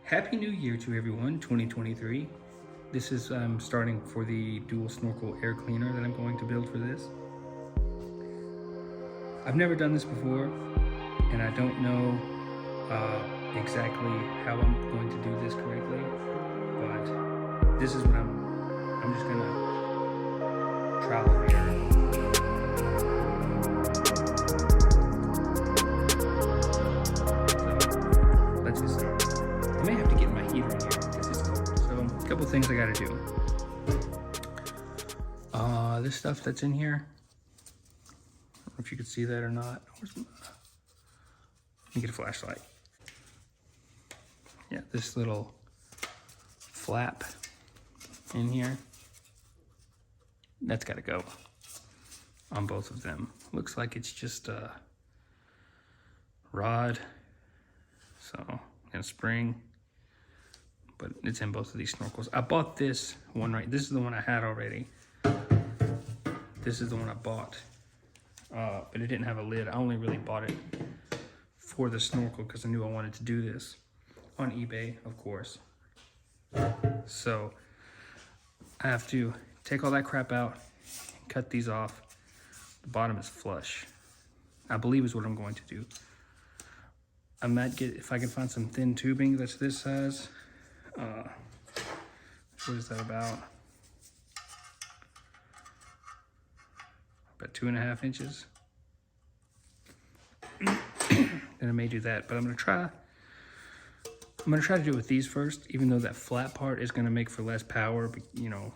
Happy New Year to everyone, 2023. This is starting for the dual snorkel air cleaner that I'm going to build for this. I've never done this before, and I don't know exactly how I'm going to do this correctly, but this is what I'm just gonna trial and error. Let's get started. I may have to get my heater in here because it's cold. So a couple things I gotta do. This stuff that's in here, I don't know if you can see that or not. Let me get a flashlight. Yeah, this little flap in here, that's gotta go on both of them. Looks like it's just a rod, so, and a spring, but it's in both of these snorkels. I bought this one this is the one I had already. This is the one I bought, but it didn't have a lid. I only really bought it for the snorkel because I knew I wanted to do this on eBay, of course. So I have to take all that crap out, cut these off. The bottom is flush, I believe is what I'm going to do. I might get, if I can find some thin tubing that's this size. What is that about? About 2.5 inches. Then I may do that, but I'm gonna try to do it with these first, even though that flat part is gonna make for less power. You know,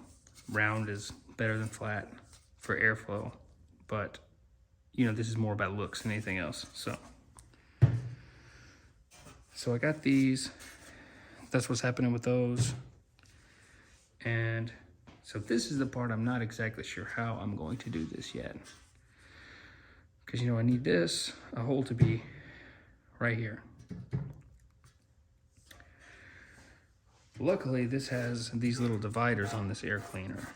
round is better than flat for airflow, but you know, this is more about looks than anything else. So I got these. That's what's happening with those. And so this is the part I'm not exactly sure how I'm going to do this yet. Because, you know, I need this, a hole to be right here. Luckily, this has these little dividers on this air cleaner.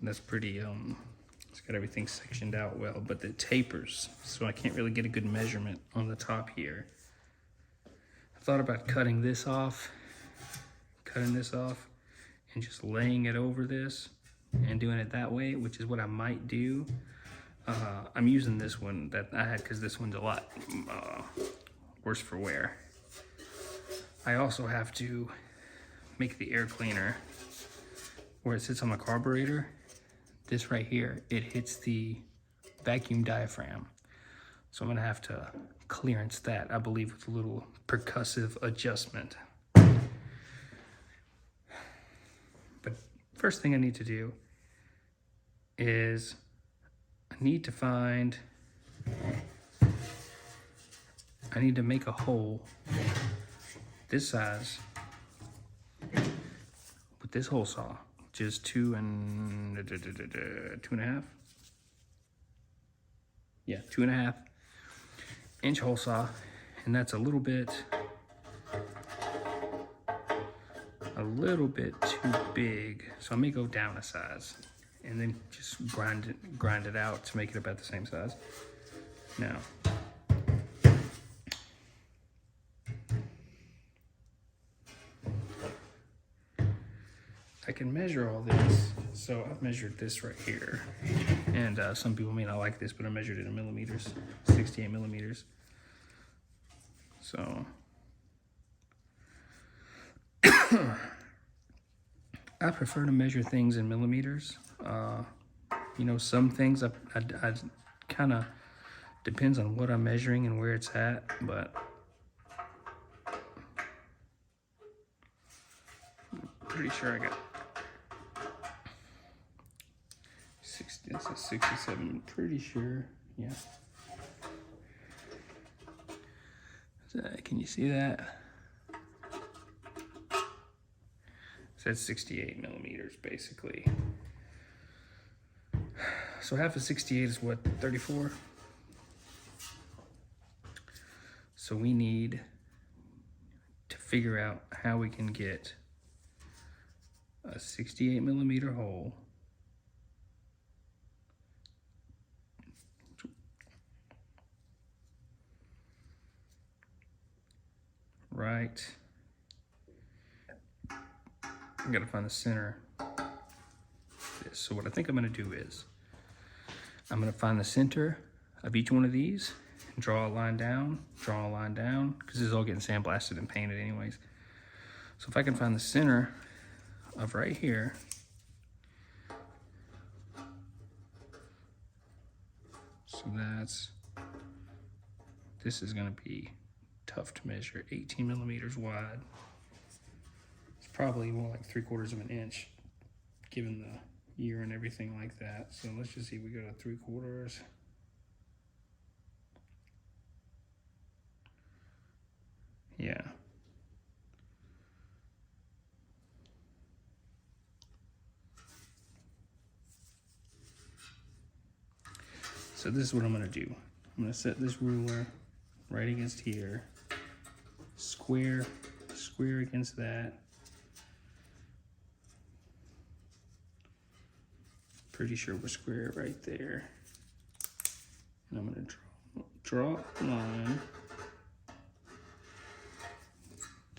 That's pretty, it's got everything sectioned out well, but it tapers, so I can't really get a good measurement on the top here. I thought about cutting this off, and just laying it over this and doing it that way, which is what I might do. I'm using this one that I had because this one's a lot worse for wear. I also have to make the air cleaner where it sits on the carburetor. This right here, it hits the vacuum diaphragm. So I'm gonna have to clearance that, I believe, with a little percussive adjustment. But first thing I need to do is I need to make a hole this size with this hole saw, which is 2.5. Yeah, 2.5 inch hole saw, and that's a little bit too big, so I may go down a size and then just grind it out to make it about the same size. Now, I can measure all this. So I've measured this right here, and some people may not like this, but I measured it in millimeters, 68 millimeters. So I prefer to measure things in millimeters. You know, some things I kind of depends on what I'm measuring and where it's at, but I'm pretty sure I got 60. That's a 67. I'm pretty sure. Yeah. So, can you see that? So that's 68 millimeters, basically. So half of 68 is what, 34? So we need to figure out how we can get a 68 millimeter hole right I gotta find the center of this. So what I think I'm gonna do is, I'm gonna find the center of each one of these, and draw a line down, because this is all getting sandblasted and painted anyways. So if I can find the center of right here, so this is gonna be tough to measure, 18 millimeters wide. It's probably more like 3/4 of an inch, given the year and everything like that. So let's just see if we go to 3/4. Yeah. So this is what I'm gonna do. I'm gonna set this ruler right against here, square against that. Pretty sure we're square right there. And I'm gonna draw a line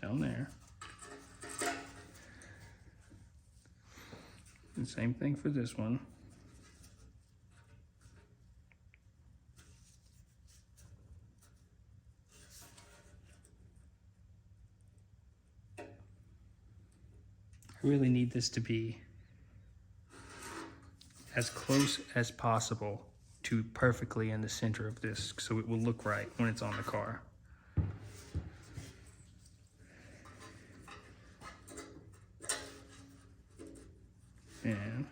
down there. And same thing for this one. I really need this to be as close as possible to perfectly in the center of this, so it will look right when it's on the car. And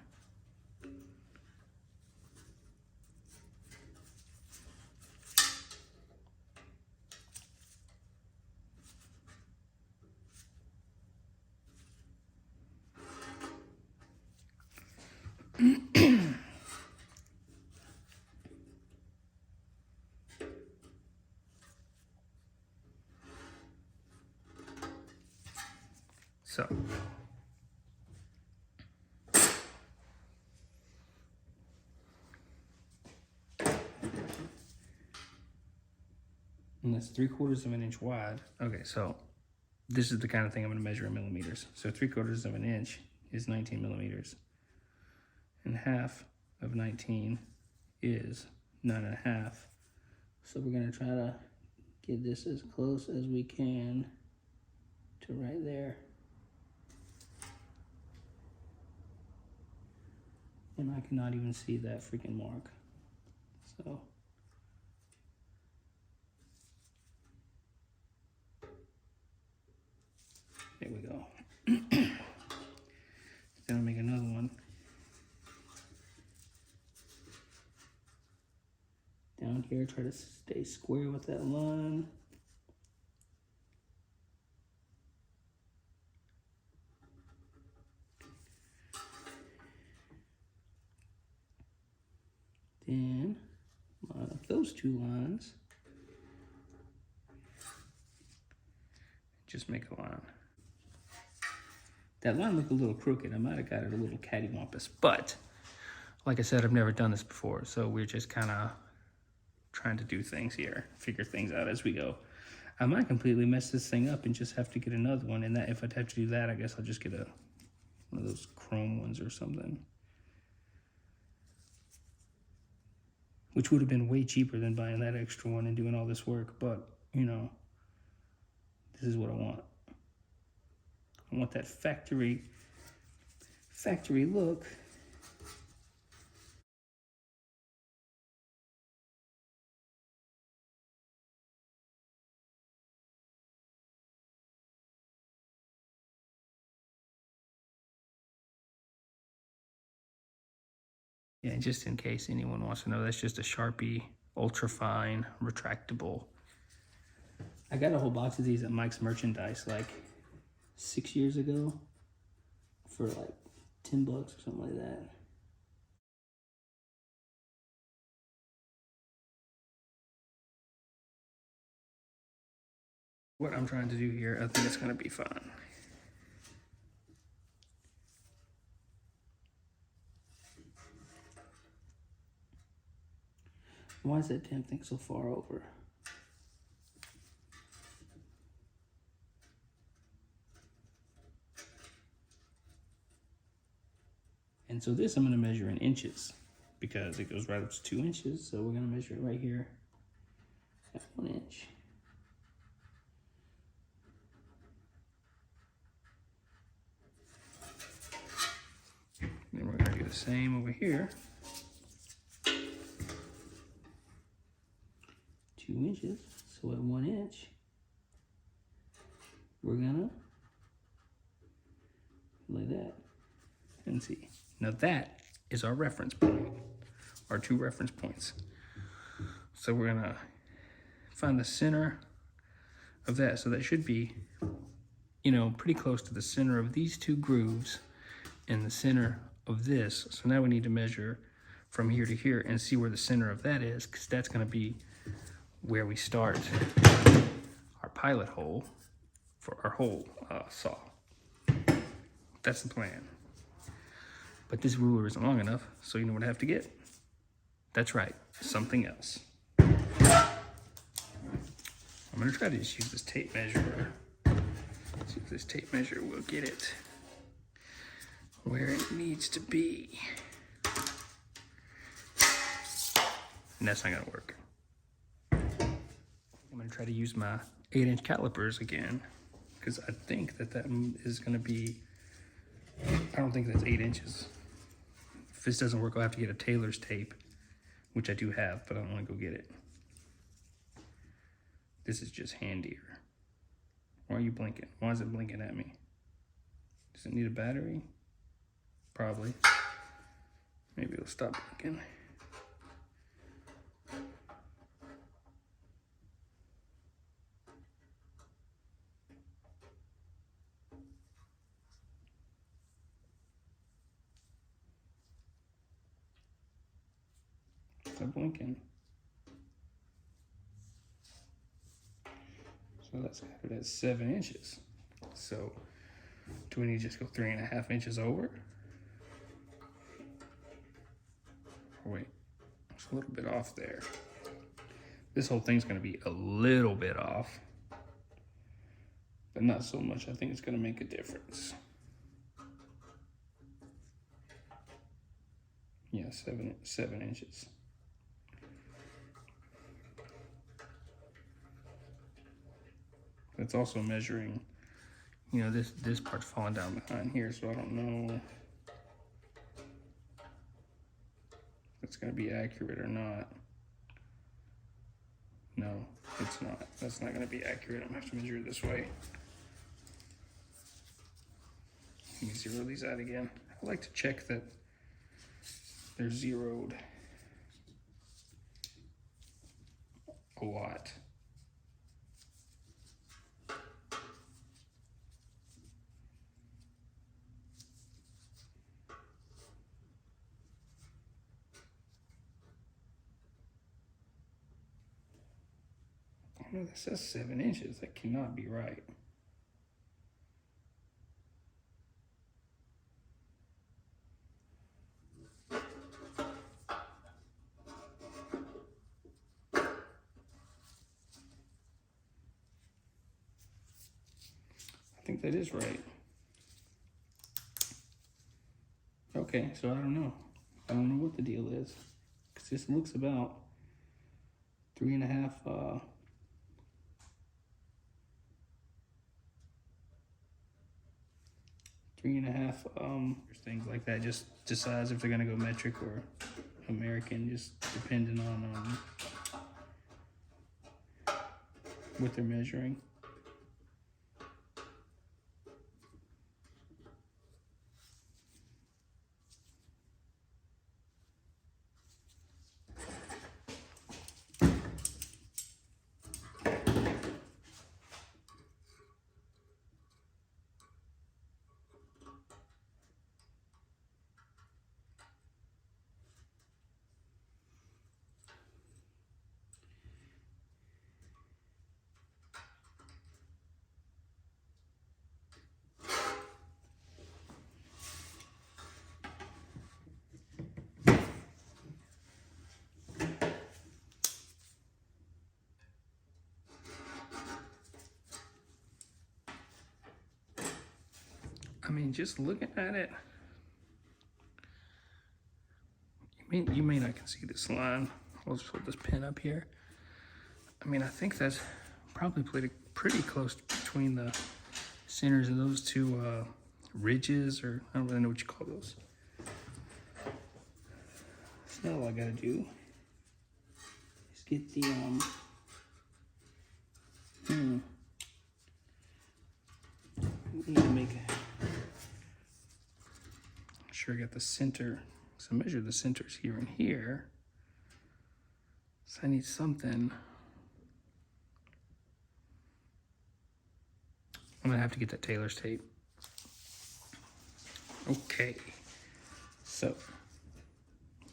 so and that's 3/4 of an inch wide. Okay, so this is the kind of thing I'm gonna measure in millimeters. So 3/4 of an inch is 19 millimeters. And half of 19 is 9.5. So we're gonna try to get this as close as we can to right there. And I cannot even see that freaking mark. So there we go. Then I'll make another one. Down here, try to stay square with that line. Then line up those two lines. Just make a line. That line looked a little crooked. I might have got it a little cattywampus, but like I said, I've never done this before, so we're just kind of trying to do things here, figure things out as we go. I might completely mess this thing up and just have to get another one, and that if I have to do that, I guess I'll just get one of those chrome ones or something, which would have been way cheaper than buying that extra one and doing all this work. But you know, this is what I want. I want that factory look. Yeah, just in case anyone wants to know, that's just a Sharpie ultra fine retractable. I got a whole box of these at Mike's Merchandise like 6 years ago for like $10 or something like that. What I'm trying to do here, I think it's gonna be fun. Why is that damn thing so far over? And so this I'm gonna measure in inches because it goes right up to 2 inches. So we're gonna measure it right here at 1 inch. Then we're gonna do the same over here. 2 inches, so at 1 inch, we're gonna like that and see. Now that is our reference point, our 2 reference points. So we're gonna find the center of that. So that should be, you know, pretty close to the center of these 2 grooves and the center of this. So now we need to measure from here to here and see where the center of that is, because that's gonna be where we start our pilot hole for our hole saw. That's the plan. But this ruler isn't long enough, so you know what I have to get? That's right, something else. I'm gonna try to just use this tape measure. See if this tape measure will get it where it needs to be. And that's not gonna work. I'm gonna try to use my 8-inch calipers again, because I think that is gonna be, I don't think that's 8 inches. If this doesn't work, I'll have to get a tailor's tape, which I do have, but I don't wanna go get it. This is just handier. Why are you blinking? Why is it blinking at me? Does it need a battery? Probably. Maybe it'll stop blinking. Stop blinking. So that's got it at 7 inches. So do we need to just go 3.5 inches over? Or wait, it's a little bit off there. This whole thing's gonna be a little bit off, but not so much. I think it's gonna make a difference. Yeah, 7 inches. It's also measuring, you know, this part's falling down behind here, so I don't know if it's gonna be accurate or not. No, it's not. That's not gonna be accurate. I'm gonna have to measure it this way. Let me zero these out again. I like to check that they're zeroed a lot. No, that says 7 inches. That cannot be right. I think that is right. Okay, so I don't know. I don't know what the deal is, because this looks about 3.5 things like that. Just decides if they're gonna go metric or American, just depending on what they're measuring. I mean, just looking at it, You may not can see this line. I'll just hold this pin up here. I mean, I think that's probably pretty close between the centers of those two ridges, or I don't really know what you call those. So now all I gotta do is get the need to make sure I got the center. So I measure the centers here and here. So I need something. I'm gonna have to get that tailor's tape. Okay, so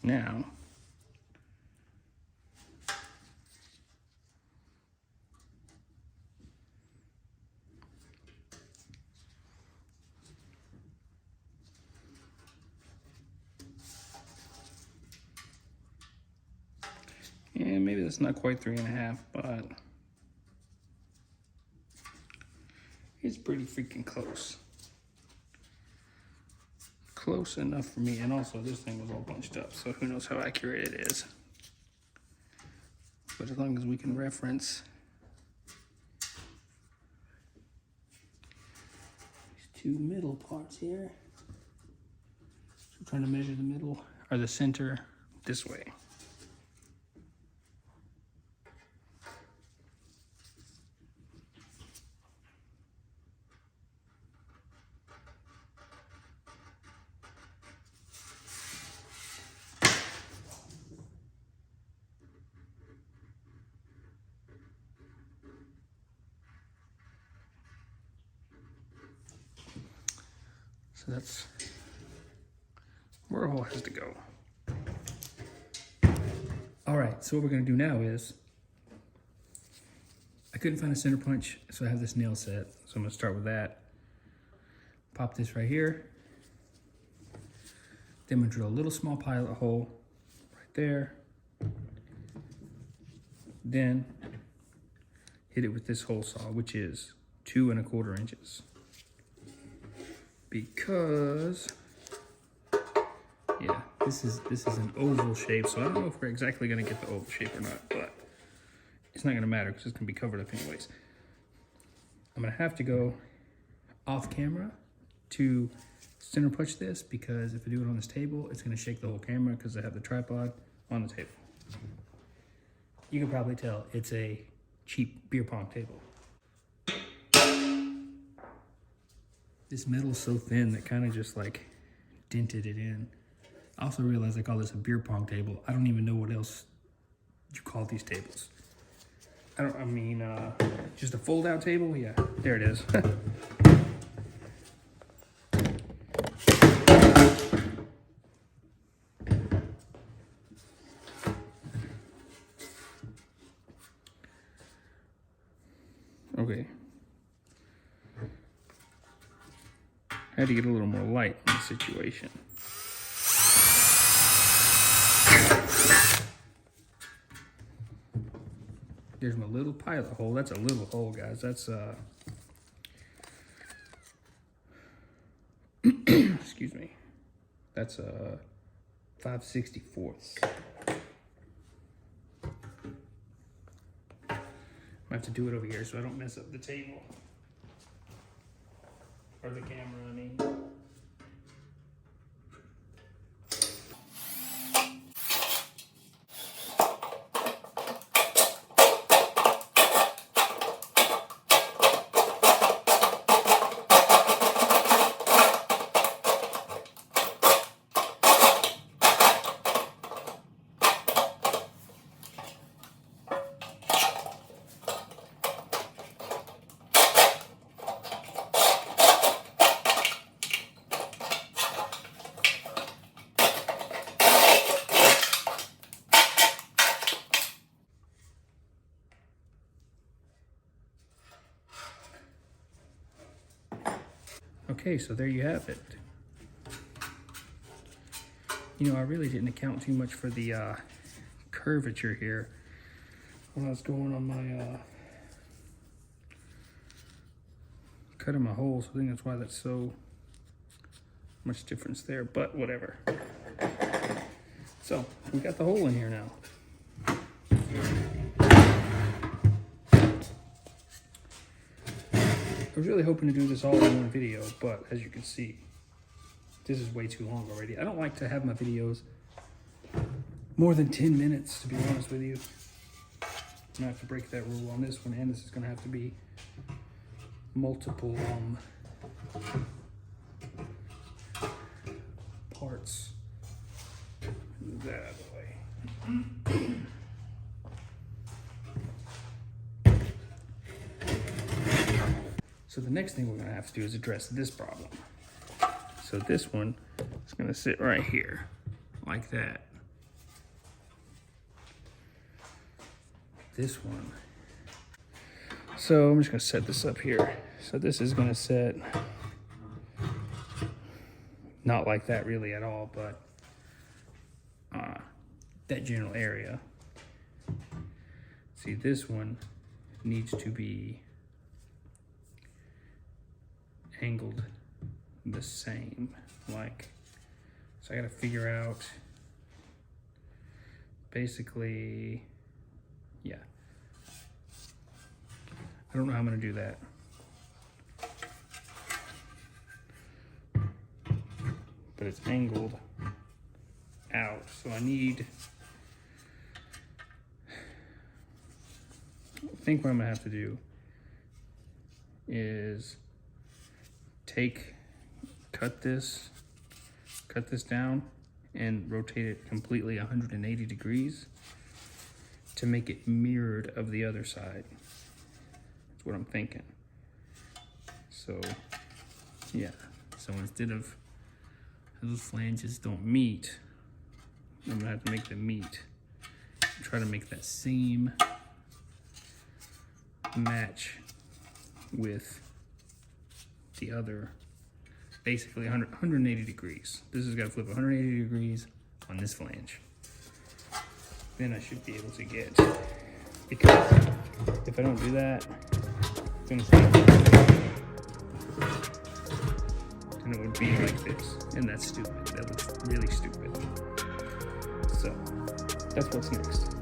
now and maybe that's not quite 3.5, but it's pretty freaking close. Close enough for me, and also this thing was all bunched up, so who knows how accurate it is. But as long as we can reference these two middle parts here. So I'm trying to measure the middle, or the center, this way. So that's where it all has to go. All right, so what we're gonna do now is, I couldn't find a center punch, so I have this nail set. So I'm gonna start with that. Pop this right here. Then I'm gonna drill a little small pilot hole right there. Then hit it with this hole saw, which is 2 1/4 inches. Because, yeah, this is an oval shape, so I don't know if we're exactly gonna get the oval shape or not, but it's not gonna matter because it's gonna be covered up anyways. I'm gonna have to go off camera to center punch this, because if I do it on this table, it's gonna shake the whole camera because I have the tripod on the table. You can probably tell it's a cheap beer pong table. This metal's so thin that kind of just like dented it in. I also realized I call this a beer pong table. I don't even know what else you call these tables. Just a fold out table? Yeah, there it is. Okay. I had to get a little more light in the situation. There's my little pilot hole. That's a little hole, guys. That's excuse me. That's 5/64. I have to do it over here so I don't mess up the table. Or the camera, I mean. Okay, so there you have it. You know, I really didn't account too much for the curvature here when I was going on my cutting my holes. I think that's why that's so much difference there, but whatever. So we got the hole in here now. I was really hoping to do this all in one video, but as you can see, this is way too long already. I don't like to have my videos more than 10 minutes, to be honest with you. I'm gonna have to break that rule on this one, and this is gonna have to be multiple parts. Move that out of the way. So the next thing we're gonna have to do is address this problem. So this one is gonna sit right here, like that. This one. So I'm just gonna set this up here. So this is gonna set, not like that really at all, but that general area. See, this one needs to be angled the same, like, so I gotta figure out basically, yeah, I don't know how I'm gonna do that. But it's angled out, so I think what I'm gonna have to do is cut this down and rotate it completely 180 degrees to make it mirrored of the other side. That's what I'm thinking. So yeah, so instead of those flanges don't meet, I'm gonna have to make them meet. Try to make that same match with the other, basically 180 degrees. This has got to flip 180 degrees on this flange. Then I should be able to get, because if I don't do that, then it would be like this, and that's stupid. That looks really stupid. So that's what's next.